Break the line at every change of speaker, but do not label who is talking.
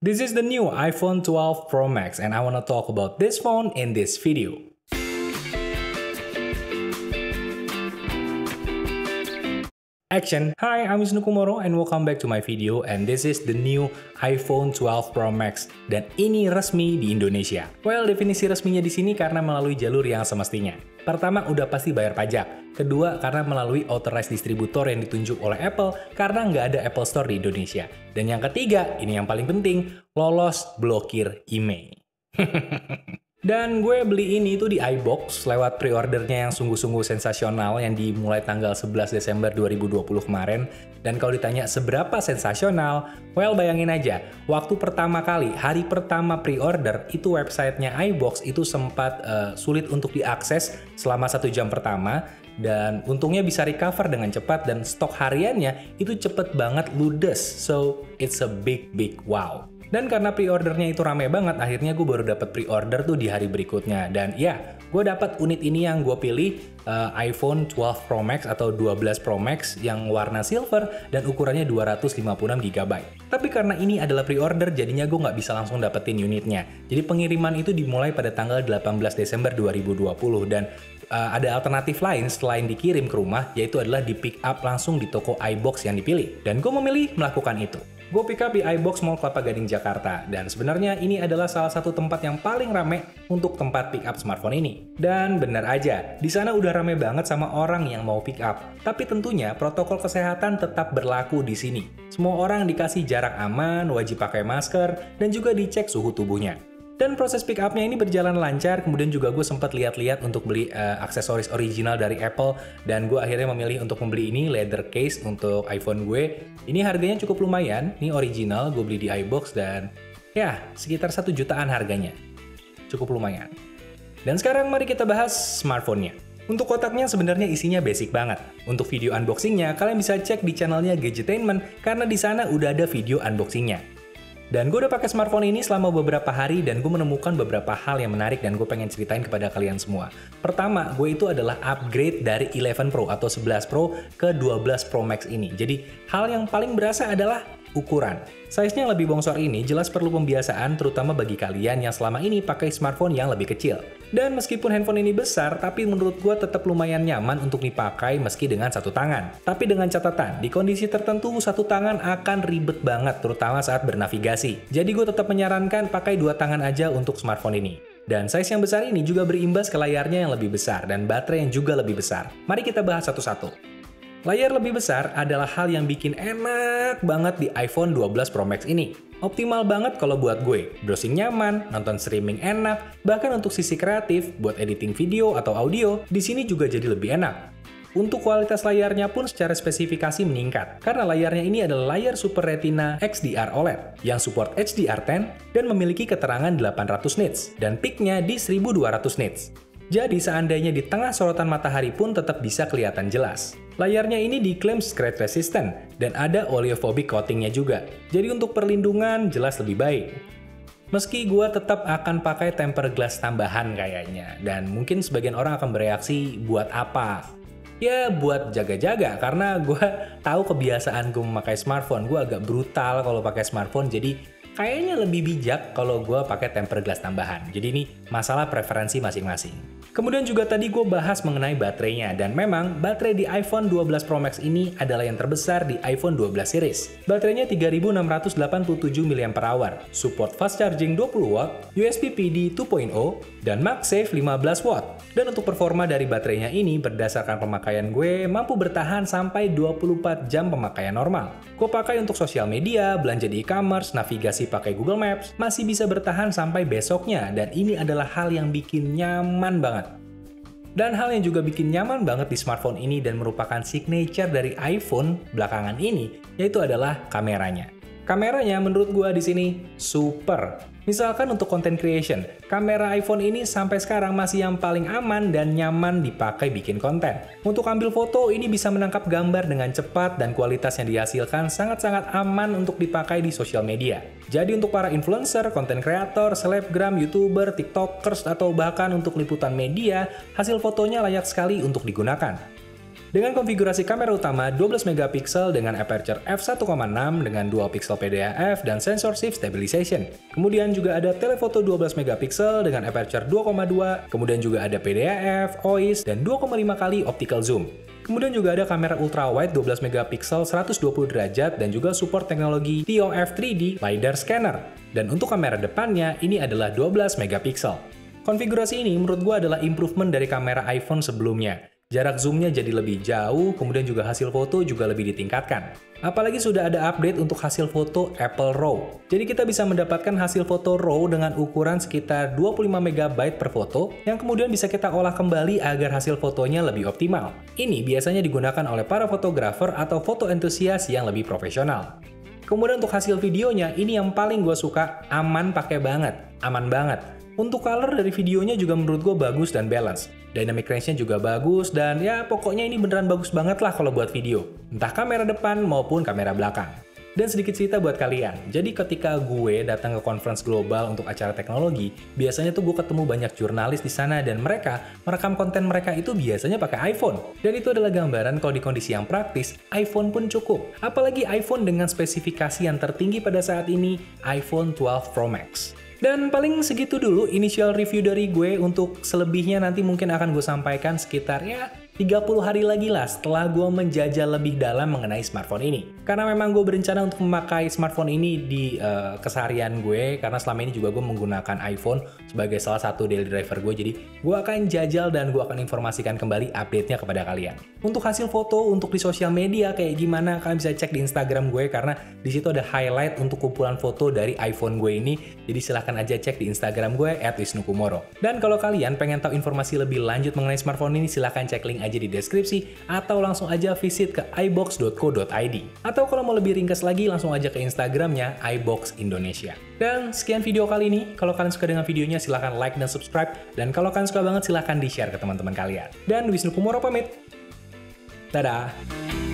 This is the new iPhone 12 Pro Max and I want to talk about this phone in this video. Action! Hi, I'm Wisnu Kumoro and welcome back to my video, and this is the new iPhone 12 Pro Max dan ini resmi di Indonesia. Well, definisi resminya di sini karena melalui jalur yang semestinya. Pertama, udah pasti bayar pajak. Kedua, karena melalui authorized distributor yang ditunjuk oleh Apple karena nggak ada Apple Store di Indonesia. Dan yang ketiga, ini yang paling penting, lolos blokir IMEI. Dan gue beli ini tuh di iBox lewat pre-ordernya yang sungguh-sungguh sensasional yang dimulai tanggal 11 Desember 2020 kemarin. Dan kalau ditanya seberapa sensasional, well bayangin aja, waktu pertama kali, hari pertama pre-order, itu websitenya iBox itu sempat sulit untuk diakses selama 1 jam pertama. Dan untungnya bisa recover dengan cepat dan stok hariannya itu cepet banget ludes. So, it's a big wow. Dan karena pre-ordernya itu rame banget, akhirnya gue baru dapat pre-order tuh di hari berikutnya. Dan ya, gue dapat unit ini yang gue pilih, iPhone 12 Pro Max atau 12 Pro Max yang warna silver dan ukurannya 256GB. Tapi karena ini adalah pre-order, jadinya gue nggak bisa langsung dapetin unitnya. Jadi pengiriman itu dimulai pada tanggal 18 Desember 2020 dan ada alternatif lain selain dikirim ke rumah, yaitu adalah di pick up langsung di toko iBox yang dipilih. Dan gue memilih melakukan itu. Gue pick up di iBox Mall Kelapa Gading, Jakarta. Dan sebenarnya ini adalah salah satu tempat yang paling rame untuk tempat pick up smartphone ini. Dan benar aja, di sana udah rame banget sama orang yang mau pick up. Tapi tentunya protokol kesehatan tetap berlaku di sini. Semua orang dikasih jarak aman, wajib pakai masker, dan juga dicek suhu tubuhnya. Dan proses pick up-nya ini berjalan lancar, kemudian juga gue sempat lihat-lihat untuk beli aksesoris original dari Apple, dan gue akhirnya memilih untuk membeli ini, leather case untuk iPhone gue. Ini harganya cukup lumayan, ini original, gue beli di iBox, dan ya, sekitar 1 jutaan harganya. Cukup lumayan. Dan sekarang mari kita bahas smartphone-nya. Untuk kotaknya sebenarnya isinya basic banget. Untuk video unboxing-nya, kalian bisa cek di channelnya Gadgetainment, karena di sana udah ada video unboxing-nya. Dan gue udah pakai smartphone ini selama beberapa hari dan gue menemukan beberapa hal yang menarik dan gue pengen ceritain kepada kalian semua. Pertama, gue itu adalah upgrade dari 11 Pro atau 11 Pro ke 12 Pro Max ini. Jadi, hal yang paling berasa adalah ukuran. Size-nya yang lebih bongsor ini jelas perlu pembiasaan terutama bagi kalian yang selama ini pakai smartphone yang lebih kecil. Dan meskipun handphone ini besar, tapi menurut gue tetap lumayan nyaman untuk dipakai meski dengan satu tangan. Tapi dengan catatan, di kondisi tertentu satu tangan akan ribet banget terutama saat bernavigasi. Jadi gue tetap menyarankan pakai 2 tangan aja untuk smartphone ini. Dan size yang besar ini juga berimbas ke layarnya yang lebih besar dan baterai yang juga lebih besar. Mari kita bahas satu-satu. Layar lebih besar adalah hal yang bikin enak banget di iPhone 12 Pro Max ini. Optimal banget kalau buat gue. Browsing nyaman, nonton streaming enak, bahkan untuk sisi kreatif, buat editing video atau audio, di sini juga jadi lebih enak. Untuk kualitas layarnya pun secara spesifikasi meningkat, karena layarnya ini adalah layar Super Retina XDR OLED yang support HDR10 dan memiliki keterangan 800 nits dan peaknya di 1200 nits. Jadi seandainya di tengah sorotan matahari pun tetap bisa kelihatan jelas. Layarnya ini diklaim scratch resistant dan ada oleophobic coatingnya juga. Jadi untuk perlindungan jelas lebih baik. Meski gue tetap akan pakai tempered glass tambahan kayaknya. Dan mungkin sebagian orang akan bereaksi buat apa? Ya buat jaga-jaga karena gue tahu kebiasaan gue memakai smartphone. Gue agak brutal kalau pakai smartphone jadi kayaknya lebih bijak kalau gue pakai tempered glass tambahan. Jadi ini masalah preferensi masing-masing. Kemudian juga tadi gue bahas mengenai baterainya, dan memang baterai di iPhone 12 Pro Max ini adalah yang terbesar di iPhone 12 series. Baterainya 3687 mAh, support fast charging 20W, USB PD 2.0, dan MagSafe 15W. Dan untuk performa dari baterainya ini berdasarkan pemakaian gue mampu bertahan sampai 24 jam pemakaian normal. Gue pakai untuk sosial media, belanja di e-commerce, navigasi pakai Google Maps, masih bisa bertahan sampai besoknya, dan ini adalah hal yang bikin nyaman banget. Dan hal yang juga bikin nyaman banget di smartphone ini dan merupakan signature dari iPhone belakangan ini, yaitu adalah kameranya. Kameranya menurut gua di sini super. Misalkan untuk content creation, kamera iPhone ini sampai sekarang masih yang paling aman dan nyaman dipakai bikin konten. Untuk ambil foto, ini bisa menangkap gambar dengan cepat dan kualitas yang dihasilkan sangat-sangat aman untuk dipakai di sosial media. Jadi untuk para influencer, content creator, selebgram, youtuber, tiktokers, atau bahkan untuk liputan media, hasil fotonya layak sekali untuk digunakan. Dengan konfigurasi kamera utama 12 megapiksel dengan aperture f1.6 dengan dual pixel PDAF dan sensor shift stabilization. Kemudian juga ada telefoto 12 megapiksel dengan aperture 2.2, kemudian juga ada PDAF, OIS, dan 2,5 kali optical zoom. Kemudian juga ada kamera ultrawide 12 megapiksel 120 derajat dan juga support teknologi TOF 3D LiDAR scanner. Dan untuk kamera depannya ini adalah 12 megapiksel. Konfigurasi ini menurut gue adalah improvement dari kamera iPhone sebelumnya. Jarak zoomnya jadi lebih jauh, kemudian juga hasil foto juga lebih ditingkatkan. Apalagi sudah ada update untuk hasil foto Apple RAW. Jadi kita bisa mendapatkan hasil foto RAW dengan ukuran sekitar 25 MB per foto, yang kemudian bisa kita olah kembali agar hasil fotonya lebih optimal. Ini biasanya digunakan oleh para fotografer atau foto entusias yang lebih profesional. Kemudian untuk hasil videonya, ini yang paling gue suka, aman aman banget. Untuk color dari videonya juga menurut gue bagus dan balance. Dynamic range-nya juga bagus dan ya pokoknya ini beneran bagus banget lah kalau buat video. Entah kamera depan maupun kamera belakang. Dan sedikit cerita buat kalian, jadi ketika gue datang ke conference global untuk acara teknologi, biasanya tuh gue ketemu banyak jurnalis di sana dan mereka merekam konten mereka itu biasanya pakai iPhone. Dan itu adalah gambaran kalau di kondisi yang praktis, iPhone pun cukup. Apalagi iPhone dengan spesifikasi yang tertinggi pada saat ini, iPhone 12 Pro Max. Dan paling segitu dulu initial review dari gue. Untuk selebihnya nanti mungkin akan gue sampaikan sekitar 30 hari lagi lah setelah gue menjajal lebih dalam mengenai smartphone ini. Karena memang gue berencana untuk memakai smartphone ini di keseharian gue, karena selama ini juga gue menggunakan iPhone sebagai salah satu daily driver gue, jadi gue akan jajal dan gue akan informasikan kembali update-nya kepada kalian. Untuk hasil foto, untuk di sosial media kayak gimana, kalian bisa cek di Instagram gue, karena di situ ada highlight untuk kumpulan foto dari iPhone gue ini, jadi silahkan aja cek di Instagram gue @wisnukumoro. Dan kalau kalian pengen tahu informasi lebih lanjut mengenai smartphone ini, silahkan cek link aja di deskripsi atau langsung aja visit ke ibox.co.id. Atau kalau mau lebih ringkas lagi langsung aja ke Instagramnya iBox Indonesia. Dan sekian video kali ini. Kalau kalian suka dengan videonya silahkan like dan subscribe. Dan kalau kalian suka banget silahkan di-share ke teman-teman kalian. Dan Wisnu Kumoro pamit. Dadah!